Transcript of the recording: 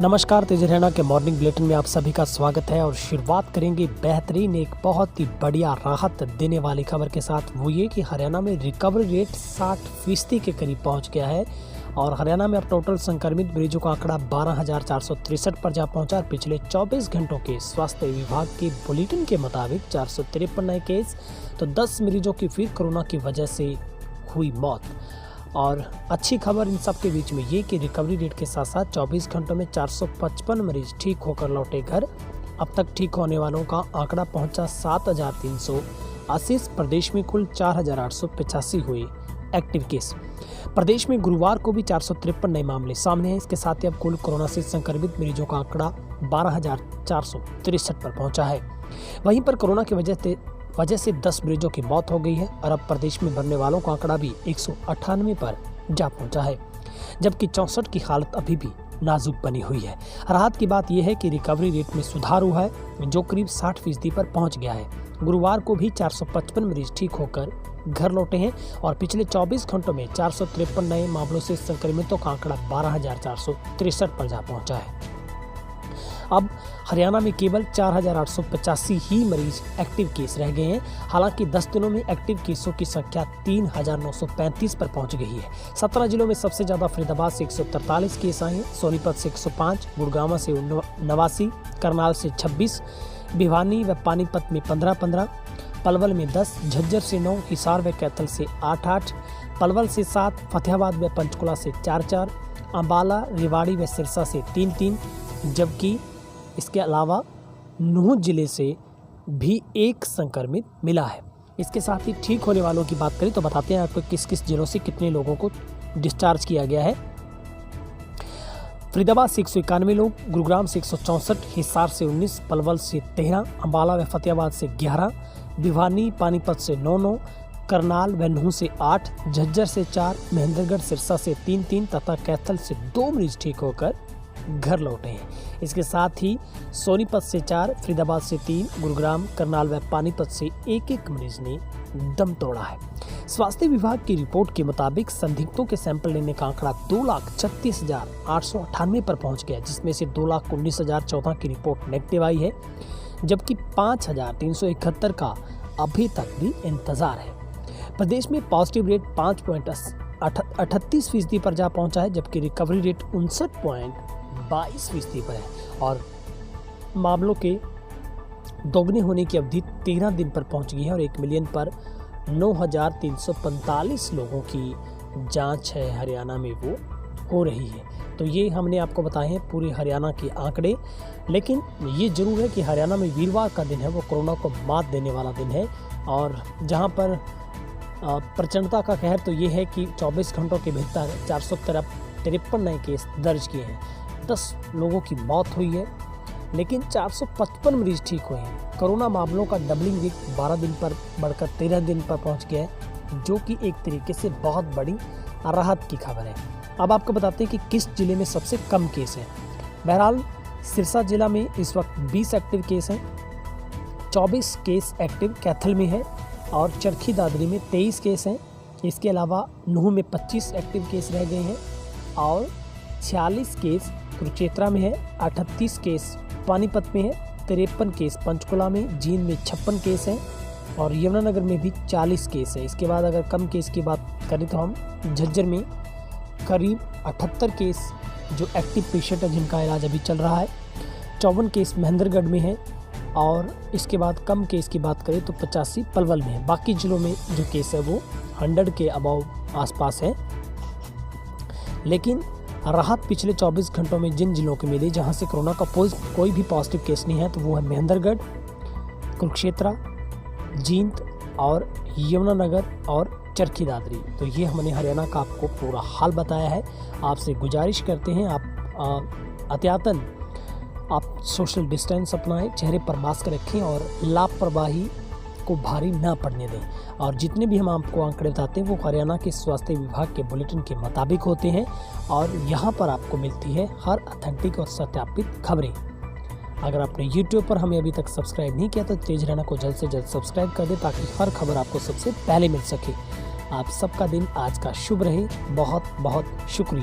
नमस्कार, तेज हरियाणा के morning bulletin में आप सभी का स्वागत है। और शुरुआत करेंगे बेहतरीन एक बहुत ही बढ़िया राहत देने वाली खबर के साथ। वो ये कि हरियाणा में रिकवरी रेट 60% के करीब पहुंच गया है और हरियाणा में अब टोटल संक्रमित मरीजों का आंकड़ा 12,463 पर जा पहुंचा। पिछले 24 घंटों के स्वास्थ्य विभाग के बुलेटिन के मुताबिक 453 नए केस, तो 10 मरीजों की फिर कोरोना की वजह से हुई मौत। और अच्छी खबर इन सब के बीच में ये कि रिकवरी रेट के साथ साथ 24 घंटों में 455 मरीज ठीक होकर लौटे घर। अब तक ठीक होने वालों का आंकड़ा पहुंचा 7,380। प्रदेश में कुल 4,885 हुए एक्टिव केस। प्रदेश में गुरुवार को भी 453 नए मामले सामने हैं। इसके साथ ही अब कुल कोरोना से संक्रमित मरीजों का आंकड़ा 12,463 पर पहुंचा है। वहीं पर कोरोना की वजह से 10 मरीजों की मौत हो गई है और अब प्रदेश में मरने वालों का आंकड़ा भी 198 पर जा पहुंचा है, जबकि 64 की हालत अभी भी नाजुक बनी हुई है। राहत की बात यह है कि रिकवरी रेट में सुधार हुआ है, जो करीब 60% पर पहुंच गया है। गुरुवार को भी 455 मरीज ठीक होकर घर लौटे हैं और पिछले 24 घंटों में 453 नए मामलों से संक्रमितों का आंकड़ा 12,463 पर जा पहुंचा है। अब हरियाणा में केवल 4,885 ही मरीज एक्टिव केस रह गए हैं। हालांकि 10 दिनों में एक्टिव केसों की संख्या 3,935 पर पहुंच गई है। 17 जिलों में सबसे ज़्यादा फरीदाबाद से 143 केस आए हैं, सोनीपत से 105, गुड़गांव से 89, करनाल से 26, भिवानी व पानीपत में 15-15, पलवल में 10, झज्जर से 9, हिसार व कैथल से 8-8, पलवल से 7, फतेहाबाद व पंचकुला से 4-4, अंबाला, रेवाड़ी व सिरसा से 3-3, जबकि इसके अलावा नूह जिले से भी एक संक्रमित मिला है। इसके साथ ही ठीक होने वालों की बात करें तो बताते हैं आपको किस किस जिलों से कितने लोगों को डिस्चार्ज किया गया है। फरीदाबाद से 191 लोग, गुरुग्राम से 164, हिसार से 19, पलवल से 13, अंबाला व फतेहाबाद से 11, भिवानी पानीपत से 9-9, करनाल व नूह से 8, झज्जर से 4, महेंद्रगढ़ सिरसा से 3-3 तथा कैथल से 2 मरीज ठीक होकर घर लौटे हैं। इसके साथ ही सोनीपत से 4, फरीदाबाद से 3, गुरुग्राम, करनाल व पानीपत से 1-1 मरीज ने दम तोड़ा है। स्वास्थ्य विभाग की रिपोर्ट के मुताबिक संदिग्धों के सैंपल लेने का आंकड़ा 2,36,898 पर पहुंच गया, जिसमें से 2,19,014 की रिपोर्ट नेगेटिव आई है, जबकि 5,371 का अभी तक भी इंतजार है। प्रदेश में पॉजिटिव रेट 5.38% पर जा पहुंचा है, जबकि रिकवरी रेट 59.22% पर है और मामलों के दोगुने होने की अवधि 13 दिन पर पहुंच गई है और 1 मिलियन पर 9,345 लोगों की जांच है हरियाणा में वो हो रही है। तो ये हमने आपको बताए हैं पूरे हरियाणा के आंकड़े। लेकिन ये जरूर है कि हरियाणा में वीरवार का दिन है वो कोरोना को मात देने वाला दिन है और जहाँ पर प्रचंडता का कहर तो ये है कि 24 घंटों के भीतर 453 नए केस दर्ज किए हैं, 10 लोगों की मौत हुई है, लेकिन 455 मरीज ठीक हुए हैं। कोरोना मामलों का डबलिंग रेट 12 दिन पर बढ़कर 13 दिन पर पहुंच गया है, जो कि एक तरीके से बहुत बड़ी राहत की खबर है। अब आपको बताते हैं कि किस जिले में सबसे कम केस हैं। बहरहाल सिरसा जिला में इस वक्त 20 एक्टिव केस हैं, 24 केस एक्टिव कैथल में है और चरखी दादरी में 23 केस हैं। इसके अलावा नूह में 25 एक्टिव केस रह गए हैं और 46 केस कुरुक्षेत्र में है, 38 केस पानीपत में है, 53 केस पंचकुला में, जींद में 56 केस हैं और यमुनानगर में भी 40 केस है। इसके बाद अगर कम केस की बात करें तो हम झज्जर में करीब 78 केस जो एक्टिव पेशेंट है जिनका इलाज अभी चल रहा है, 54 केस महेंद्रगढ़ में है और इसके बाद कम केस की बात करें तो 85 पलवल में है। बाकी जिलों में जो केस है वो 100 के अबाव आसपास है। लेकिन राहत पिछले 24 घंटों में जिन जिलों को मिली जहां से कोरोना का कोई भी पॉजिटिव केस नहीं है तो वो है महेंद्रगढ़, कुरुक्षेत्र, जींद और यमुनानगर और चरखी दादरी। तो ये हमने हरियाणा का आपको पूरा हाल बताया है। आपसे गुजारिश करते हैं आप अत्यातन आप सोशल डिस्टेंस अपनाएं, चेहरे पर मास्क रखें और लापरवाही को भारी ना पड़ने दें। और जितने भी हम आपको आंकड़े बताते हैं वो हरियाणा के स्वास्थ्य विभाग के बुलेटिन के मुताबिक होते हैं और यहाँ पर आपको मिलती है हर ऑथेंटिक और सत्यापित खबरें। अगर आपने YouTube पर हमें अभी तक सब्सक्राइब नहीं किया तो तेज हरियाणा को जल्द से जल्द सब्सक्राइब कर दें ताकि हर खबर आपको सबसे पहले मिल सके। आप सबका दिन आज का शुभ रहे। बहुत बहुत शुक्रिया।